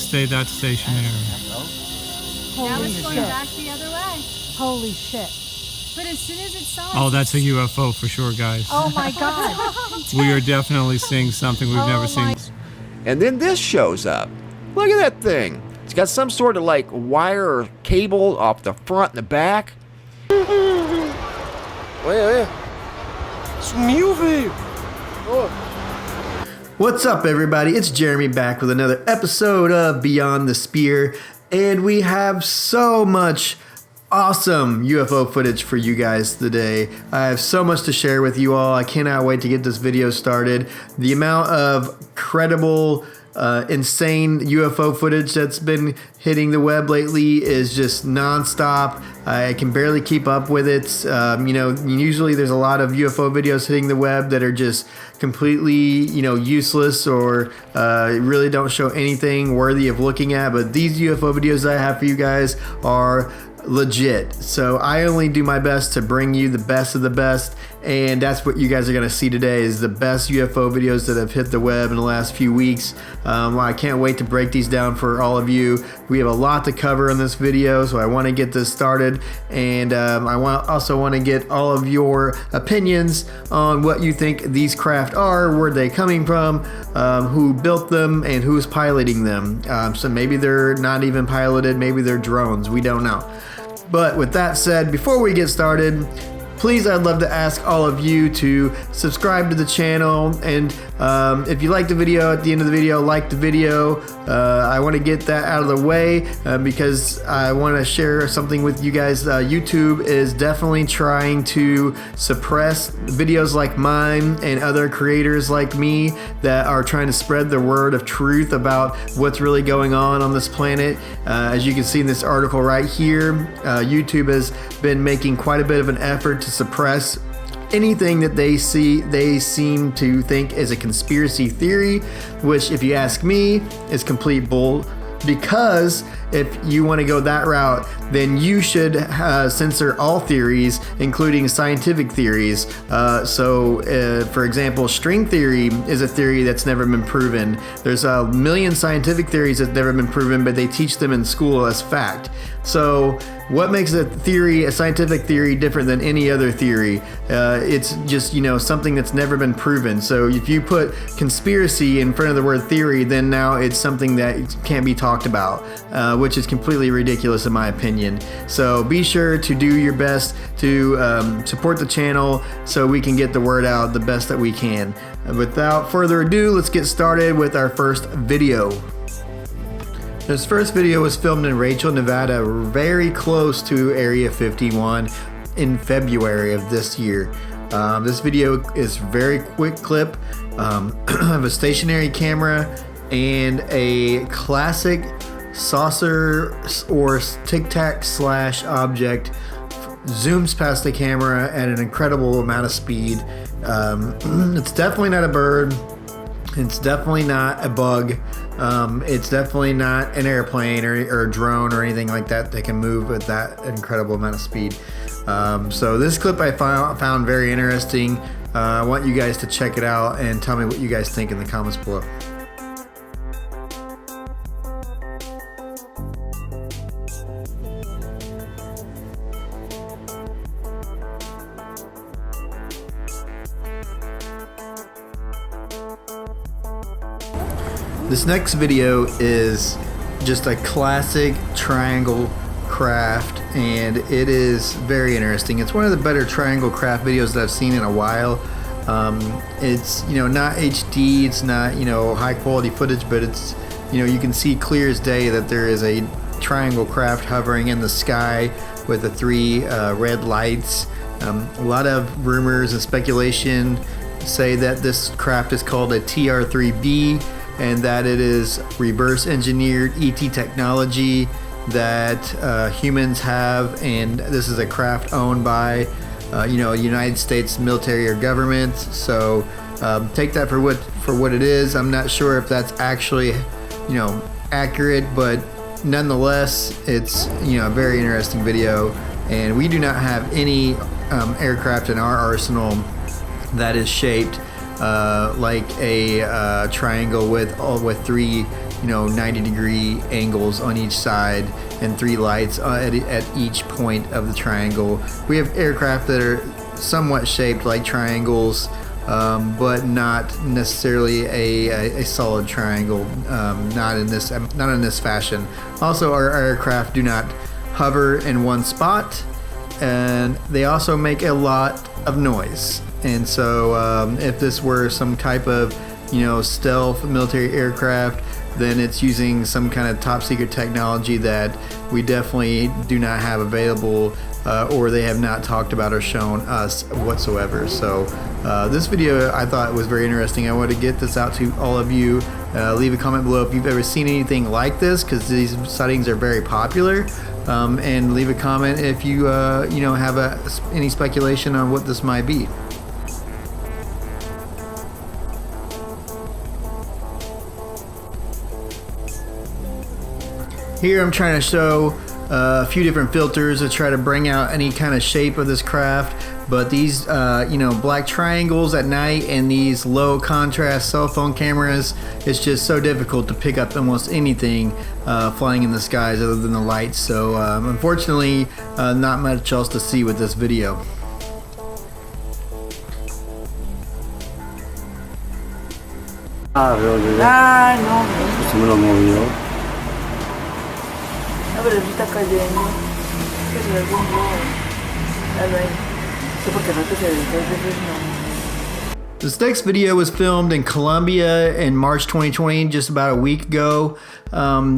stay that stationary. Now it's going back the other way. Holy shit. But as soon as it saw Oh, that's a UFO for sure, guys. Oh my God. We are definitely seeing something we've never seen. And then this shows up. Look at that thing. It's got some sort of like wire or cable off the front and the back. What's up, everybody? It's Jeremy back with another episode of Beyond the Spear, and we have so much awesome UFO footage for you guys today. I have so much to share with you all. I cannot wait to get this video started. The amount of credible, insane UFO footage that's been hitting the web lately is just non-stop. I can barely keep up with it. You know, usually there's a lot of UFO videos hitting the web that are just completely, you know, useless or really don't show anything worthy of looking at. But these UFO videos I have for you guys are legit. So I only do my best to bring you the best of the best, and that's what you guys are going to see today, is the best UFO videos that have hit the web in the last few weeks. I can't wait to break these down for all of you. We have a lot to cover in this video, so I want to get this started, and I also want to get all of your opinions on what you think these craft are, where they're coming from, who built them, and who's piloting them. So maybe they're not even piloted, maybe they're drones, we don't know. But with that said, before we get started, please, I'd love to ask all of you to subscribe to the channel, and if you like the video, at the end of the video, like the video. I want to get that out of the way because I want to share something with you guys. YouTube is definitely trying to suppress videos like mine and other creators like me that are trying to spread the word of truth about what's really going on this planet. As you can see in this article right here, YouTube has been making quite a bit of an effort to suppress anything that they seem to think is a conspiracy theory, which, if you ask me, is complete bull. Because if you want to go that route, then you should censor all theories, including scientific theories. For example, string theory is a theory that's never been proven. There's a million scientific theories that's never been proven, but they teach them in school as fact. So what makes a scientific theory different than any other theory? It's just, you know, something that's never been proven. So if you put conspiracy in front of the word theory, then now it's something that can't be talked about, which is completely ridiculous in my opinion. So be sure to do your best to support the channel so we can get the word out the best that we can. Without further ado, let's get started with our first video. This first video was filmed in Rachel, Nevada, very close to Area 51 in February of this year. This video is a very quick clip of a stationary camera and a classic saucer or tic-tac slash object zooms past the camera at an incredible amount of speed. It's definitely not a bird. It's definitely not a bug. It's definitely not an airplane or a drone or anything like that that can move at that incredible amount of speed. So this clip I found very interesting. I want you guys to check it out and tell me what you guys think in the comments below. This next video is just a classic triangle craft, and it is very interesting. It's one of the better triangle craft videos that I've seen in a while. It's, you know, not HD, it's not, you know, high quality footage, but it's, you know, you can see clear as day that there is a triangle craft hovering in the sky with the three red lights. A lot of rumors and speculation say that this craft is called a TR-3B, and that it is reverse engineered ET technology that humans have, and this is a craft owned by United States military or government. So take that for what it is. I'm not sure if that's actually, you know, accurate, but nonetheless, it's, you know, a very interesting video. And we do not have any aircraft in our arsenal that is shaped like a triangle with three 90-degree angles on each side and 3 lights at each point of the triangle. We have aircraft that are somewhat shaped like triangles, but not necessarily a solid triangle. Not in this fashion. Also, our aircraft do not hover in one spot, and they also make a lot of noise. And so, if this were some type of stealth military aircraft, then it's using some kind of top secret technology that we definitely do not have available, or they have not talked about or shown us whatsoever. So this video I thought was very interesting. I want to get this out to all of you. Leave a comment below if you've ever seen anything like this, because these sightings are very popular. And leave a comment if you have any speculation on what this might be. Here I'm trying to show a few different filters to try to bring out any kind of shape of this craft, but these black triangles at night and these low contrast cell phone cameras, it's just so difficult to pick up almost anything flying in the skies other than the lights. So unfortunately, not much else to see with this video. Ah, no. Se me lo movió. A ver, está cayendo. Que se le rumbo. Porque no te se no. This next video was filmed in Colombia in March 2020, just about a week ago.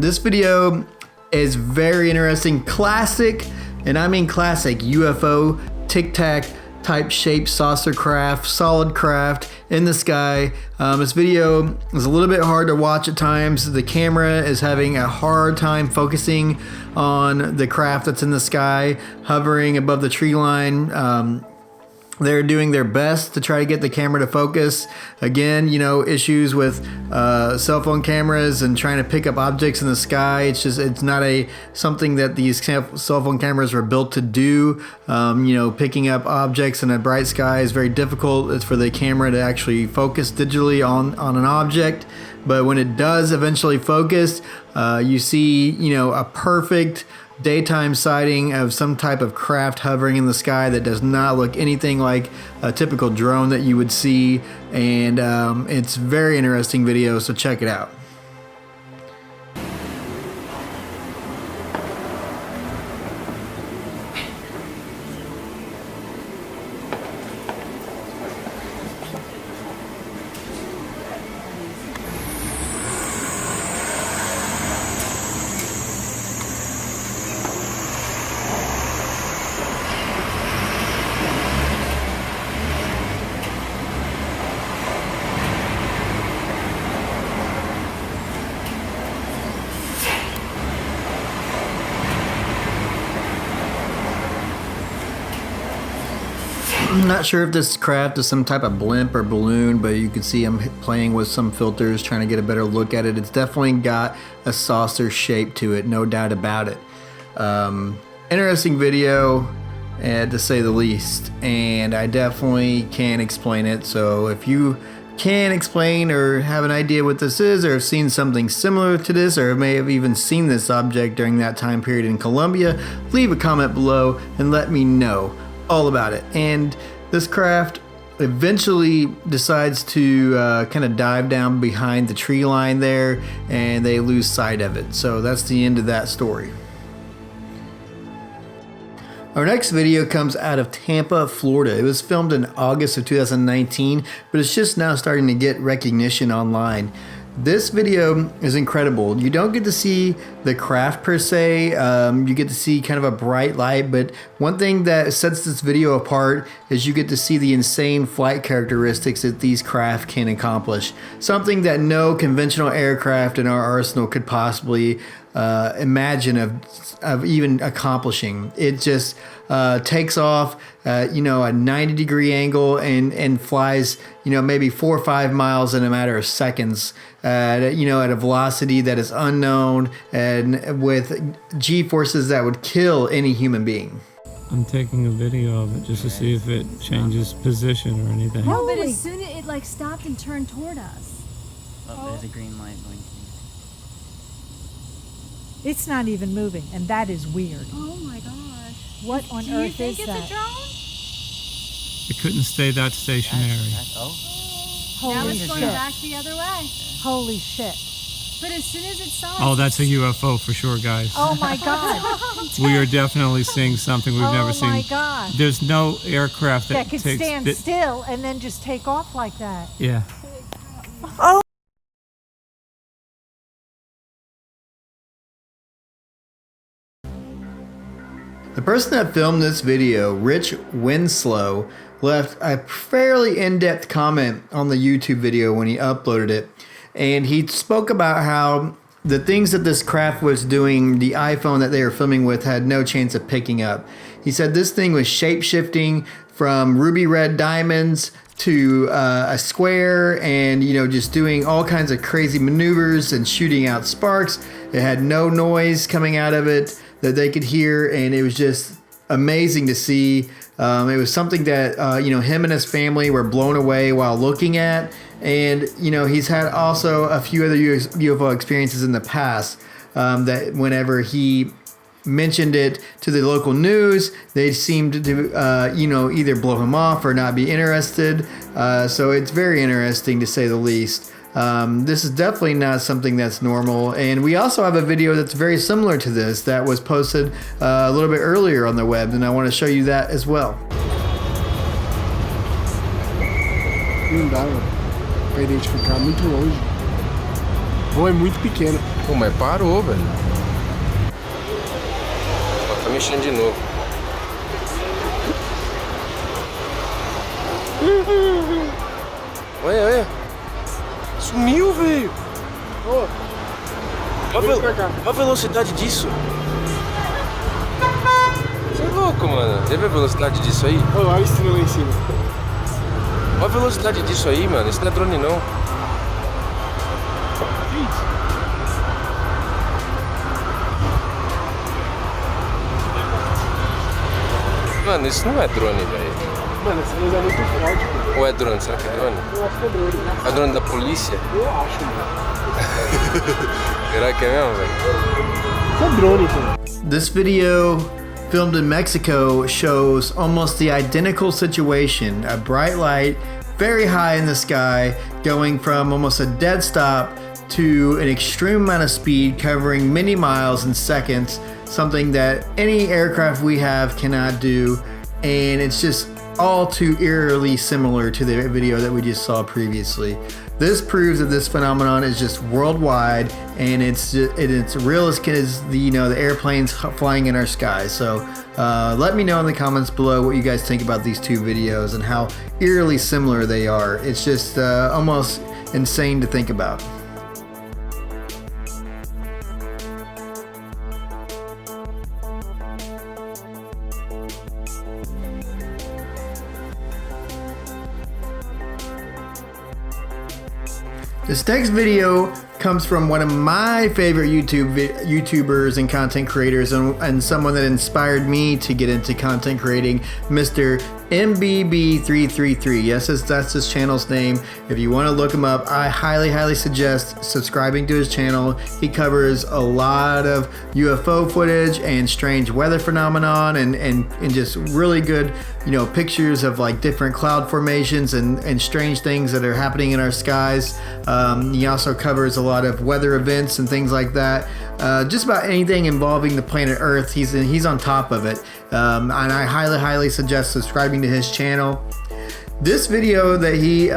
This video is very interesting. Classic, and I mean classic, UFO tic tac type shaped saucer craft, solid craft in the sky. This video is a little bit hard to watch at times. The camera is having a hard time focusing on the craft that's in the sky, hovering above the tree line. They're doing their best to try to get the camera to focus. Again, issues with cell phone cameras and trying to pick up objects in the sky. It's not something that these cell phone cameras were built to do. Picking up objects in a bright sky is very difficult. It's for the camera to actually focus digitally on an object. But when it does eventually focus, you see, a perfect daytime sighting of some type of craft hovering in the sky that does not look anything like a typical drone that you would see. And it's a very interesting video, so check it out. I'm not sure if this craft is some type of blimp or balloon, but you can see I'm playing with some filters trying to get a better look at it. It's definitely got a saucer shape to it, no doubt about it. Interesting video, to say the least, and I definitely can explain it. So if you can explain or have an idea what this is, or have seen something similar to this, or may have even seen this object during that time period in Colombia, leave a comment below and let me know all about it. And this craft eventually decides to kind of dive down behind the tree line there, and they lose sight of it. So that's the end of that story. Our next video comes out of Tampa, Florida. It was filmed in August of 2019, but it's just now starting to get recognition online. This video is incredible. You don't get to see the craft per se. You get to see kind of a bright light, but one thing that sets this video apart is you get to see the insane flight characteristics that these craft can accomplish. Something that no conventional aircraft in our arsenal could possibly imagine of even accomplishing. It just takes off a 90-degree angle and flies maybe 4 or 5 miles in a matter of seconds at a velocity that is unknown and with G-forces that would kill any human being. I'm taking a video of it just to see if it changes position or anything. No, but as soon as it stopped and turned toward us. Oh, there's a green light blinking. It's not even moving, and that is weird. Oh my gosh. What on Do you earth think is it's that? a drone? It couldn't stay that stationary. Now Holy it's going shit. back the other way. Holy shit. But as soon as it saw Oh, us, that's a UFO for sure, guys. Oh my God. We are definitely seeing something we've never seen. Oh my God. There's no aircraft That that could takes stand still and then just take off like that. Yeah. The person that filmed this video, 𝘁𝗵𝗀, left a fairly in-depth comment on the YouTube video when he uploaded it. And he spoke about how the things that this craft was doing, the iPhone that they were filming with, had no chance of picking up. He said this thing was shape-shifting from ruby red diamonds to a square, and just doing all kinds of crazy maneuvers and shooting out sparks. It had no noise coming out of it that they could hear, and it was just amazing to see. It was something that him and his family were blown away while looking at. And he's had also a few other UFO experiences in the past, that whenever he mentioned it to the local news, they seemed to either blow him off or not be interested. So it's very interesting, to say the least. This is definitely not something that's normal. And we also have a video that's very similar to this that was posted a little bit earlier on the web, and I want to show you that as well. Não dá, mano, pra identificar muito longe. Ou é muito pequeno. Pô, mas parou, velho. Ó, tá mexendo de novo. Olha, olha. Sumiu, velho. Olha a velocidade disso. Você é louco, mano. Você vê a velocidade disso aí? Olha a estrela lá em cima. Olha a velocidade disso aí, mano. Isso não é drone, não. Mano, isso não é drone, velho. Mano, essa luz é muito forte, mano. Ou é drone? Será que é drone? Eu acho que é drone. É drone da polícia? Eu acho, mano. Será que é mesmo, velho? Isso é drone, pô. This video, filmed in Mexico, shows almost the identical situation. A bright light, very high in the sky, going from almost a dead stop to an extreme amount of speed, covering many miles in seconds, something that any aircraft we have cannot do. And it's just all too eerily similar to the video that we just saw previously. This proves that this phenomenon is just worldwide, and it's real as the airplanes flying in our skies. So let me know in the comments below what you guys think about these two videos and how eerily similar they are. It's just almost insane to think about. This next video comes from one of my favorite YouTubers and content creators, and someone that inspired me to get into content creating, Mr. 𝗵𝗶𝗁333. Yes, that's his channel's name. If you want to look him up, I highly suggest subscribing to his channel. He covers a lot of UFO footage and strange weather phenomenon, and just really good pictures of like different cloud formations and strange things that are happening in our skies. He also covers a lot of weather events and things like that. Just about anything involving the planet Earth, he's on top of it. And I highly suggest subscribing to his channel. This video that he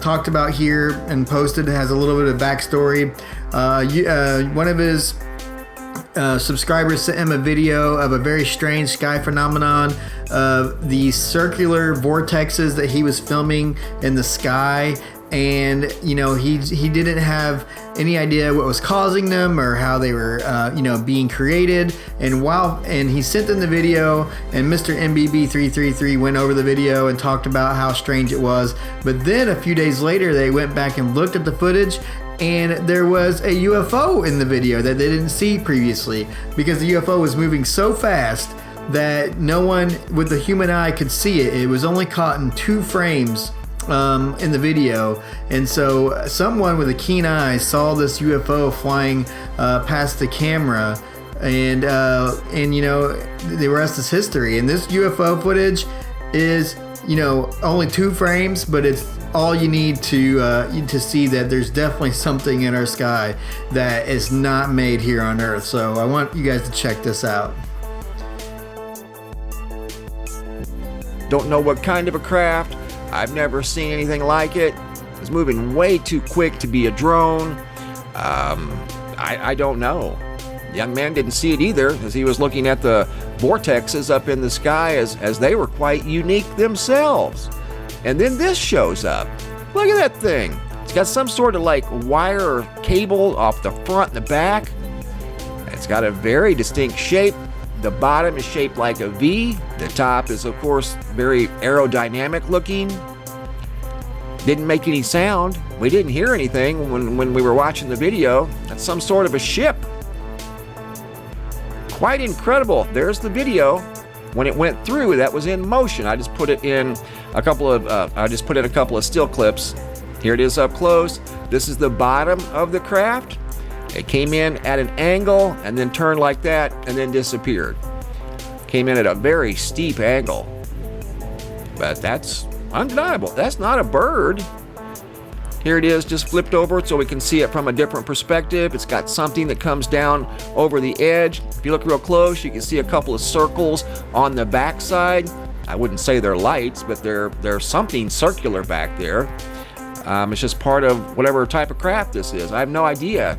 talked about here and posted has a little bit of backstory. One of his subscribers sent him a video of a very strange sky phenomenon of the circular vortexes that he was filming in the sky. And he didn't have any idea what was causing them or how they were being created. And he sent in the video, and Mr. 𝗵𝗶𝗁333 went over the video and talked about how strange it was. But then a few days later, they went back and looked at the footage, and there was a UFO in the video that they didn't see previously, because the UFO was moving so fast that no one with the human eye could see it. It was only caught in 2 frames in the video, and so someone with a keen eye saw this UFO flying past the camera, and you know, the rest is history. And this UFO footage is, you know, only 2 frames, but it's all you need to see that there's definitely something in our sky that is not made here on Earth. So I want you guys to check this out. Don't know what kind of a craft. I've never seen anything like it. It's moving way too quick to be a drone. I don't know. The young man didn't see it either, as he was looking at the vortexes up in the sky as they were quite unique themselves. And then this shows up. Look at that thing. It's got some sort of like wire or cable off the front and the back. It's got a very distinct shape. The bottom is shaped like a V. The top is, of course, very aerodynamic looking. Didn't make any sound. We didn't hear anything when we were watching the video. That's some sort of a ship. Quite incredible. There's the video. When it went through, that was in motion. I just put it in a couple of still clips. Here it is up close. This is the bottom of the craft. It came in at an angle and then turned like that and then disappeared. Came in at a very steep angle. But that's undeniable. That's not a bird. Here it is, just flipped over so we can see it from a different perspective. It's got something that comes down over the edge. If you look real close, you can see a couple of circles on the back side. I wouldn't say they're lights, but they're something circular back there. It's just part of whatever type of craft this is. I have no idea.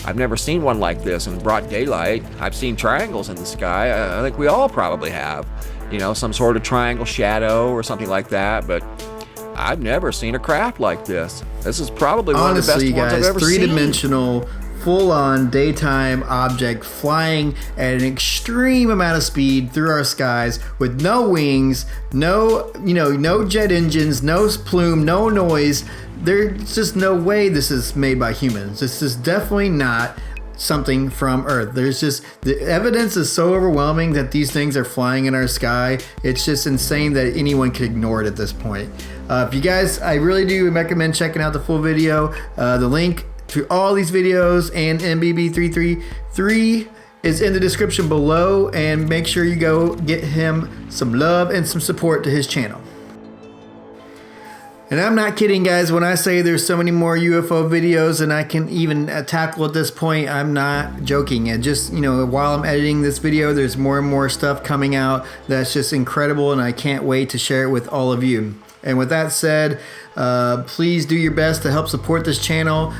I've never seen one like this in broad daylight. I've seen triangles in the sky. I think we all probably have. You know, some sort of triangle shadow or something like that, but I've never seen a craft like this. This is probably one of the best ones I've ever seen. Three-dimensional, full-on daytime object flying at an extreme amount of speed through our skies with no wings, no jet engines, no plume, no noise. There's just no way this is made by humans. This is definitely not something from Earth. There's just, the evidence is so overwhelming that these things are flying in our sky. It's just insane that anyone could ignore it at this point. If you guys, I really do recommend checking out the full video. The link to all these videos and MBB333 is in the description below, and make sure you go get him some love and some support to his channel. And I'm not kidding, guys, when I say there's so many more UFO videos than I can even tackle at this point. I'm not joking. And just, you know, while I'm editing this video, there's more and more stuff coming out that's just incredible, and I can't wait to share it with all of you. And with that said, please do your best to help support this channel.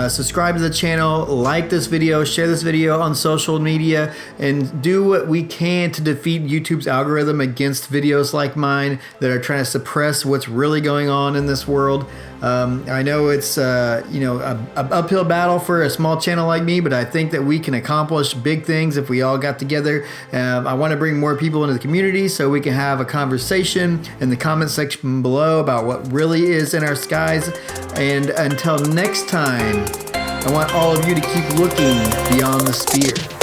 Subscribe to the channel, like this video, share this video on social media, and do what we can to defeat YouTube's algorithm against videos like mine that are trying to suppress what's really going on in this world. I know it's an uphill battle for a small channel like me, but I think that we can accomplish big things if we all got together. I want to bring more people into the community so we can have a conversation in the comment section below about what really is in our skies. And until next time, I want all of you to keep looking beyond the sphere.